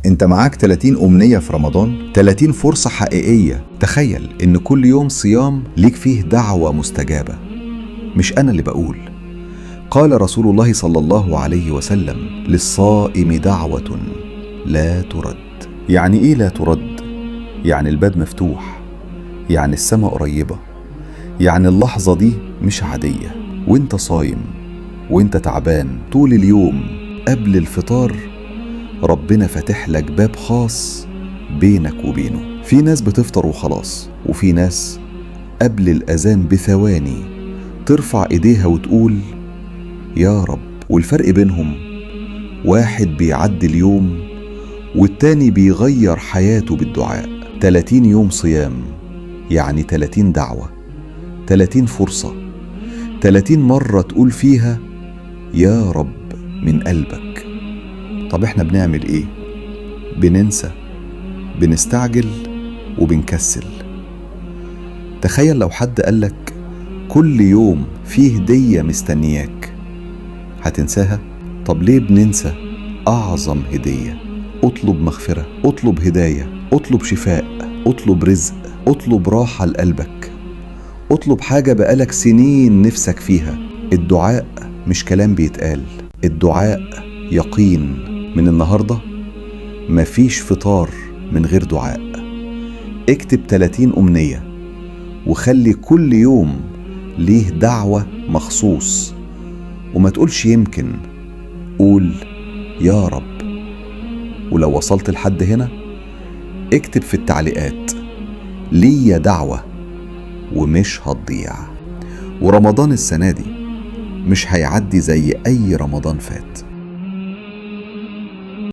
انت معاك 30 أمنية في رمضان، 30 فرصة حقيقية. تخيل ان كل يوم صيام ليك فيه دعوة مستجابة. مش أنا اللي بقول، قال رسول الله صلى الله عليه وسلم: للصائم دعوة لا ترد. يعني ايه لا ترد؟ يعني الباب مفتوح، يعني السماء قريبة، يعني اللحظة دي مش عادية. وانت صايم وانت تعبان طول اليوم، قبل الفطار ربنا فاتح لك باب خاص بينك وبينه. في ناس بتفطر وخلاص، وفي ناس قبل الأذان بثواني ترفع ايديها وتقول يا رب. والفرق بينهم، واحد بيعدي اليوم والتاني بيغير حياته بالدعاء. 30 يوم صيام يعني 30 دعوة، 30 فرصة، 30 مرة تقول فيها يا رب من قلبك. طب احنا بنعمل ايه؟ بننسى، بنستعجل، وبنكسل. تخيل لو حد قالك كل يوم فيه هدية مستنياك، هتنساها؟ طب ليه بننسى أعظم هدية؟ اطلب مغفرة، اطلب هداية، اطلب شفاء، اطلب رزق، اطلب راحة لقلبك، اطلب حاجة بقالك سنين نفسك فيها. الدعاء مش كلام بيتقال، الدعاء يقين. من النهاردة مفيش فطار من غير دعاء. اكتب 30 أمنية وخلي كل يوم ليه دعوة مخصوص، وما تقولش يمكن، قول يا رب. ولو وصلت لحد هنا اكتب في التعليقات ليا دعوة ومش هتضيع. ورمضان السنة دي مش هيعدي زي أي رمضان فات.